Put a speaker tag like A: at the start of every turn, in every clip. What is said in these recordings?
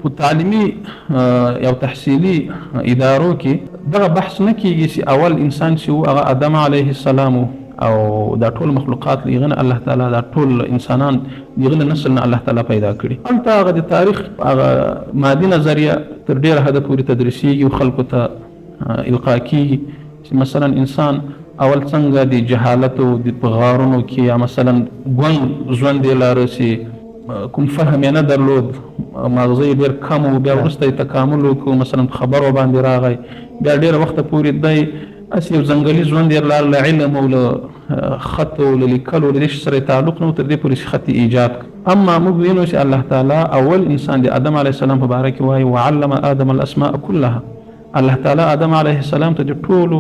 A: په تعلیمي او تحصیلي ادارو کې دغه بحث نه کیږي چې اول انسان چې و هغه آدم علیه السلام او دا ټول مخلوقات لغنه الله تعالی دا ټول انسانان لغنه نسل نه الله تعالی پیدا کړي. هلته هغه د تاریخ هغه مادي نظریه تر ډیره حده پورې تدریسیږي او خلکو ته القا کیږي چې مثلا انسان اول څنګه د جهالت او د غارونو کې یا مثلا ګوند ژوند یې لاره چې کوم فهم یې نه درلود، مغزه یې ډېر کم و، بیا وروسته یې تکامل وکړو، مثلا په خبرو باندې راغی، بیا ډېره وخته پورې دی هسې یو ځنګلي ژوند یې لاره له علم او له خط او له لیکلو له دې شي سره یې تعلق نه و، تر دې پورې چې خط یې ایجاد کړ. اما موږ وینو چې الله تعالی اول انسان د آدم علیه السلام په باره کې وایي وعلم آدم الاسماء كلها. الله تعالی آدم علیه السلام ته د ټولو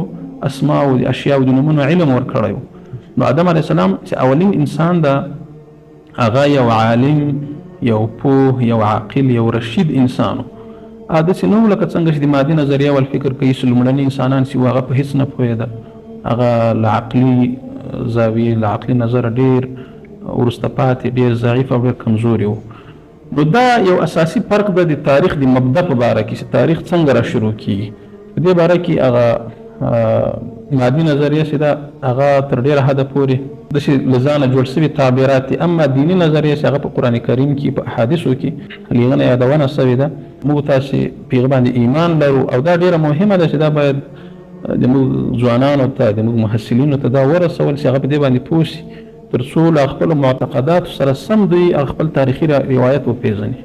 A: اسماء او د اشیاء او د نومونو علم ورکړی و. نو آدم علیه السلام چې اولین انسان ده هغه یو عالم، یو پوه، یو عاقل، یو رشید انسانو. داسې نه و لکه څنګه چې د مادي نظریه ول فکر کوي چې لومړني انسانان چې هغه په هېڅ نه پوهېده، هغه له عقلي زاویې له عقلي نظره ډېر وروسته پاتې، ډېر ضعیف او ډېر کمزوري و. نو دا یو اساسي فرق ده د تاریخ د مبدا په باره کې چې تاریخ څنګه را شروع کیږي. په دې باره کې هغه مادي نظریه چې ده هغه تر ډېره حده پورې داسې له ځانه جوړ شوي تعبیرات دي. اما دیني نظریه چې هغه په قرآن کریم کې په احادیثو کې له هغه نه یادونه شوې ده، موږ تاسې په هغه باندې ایمان لرو او دا ډېره مهمه ده چې دا باید د موږ ځوانانو ته، د موږ محصلینو ته دا ورسول چې هغه په دې باندې پوه شي تر څو له خپلو معتقداتو سره سم دوی خپل تاریخي روایت وپېژني.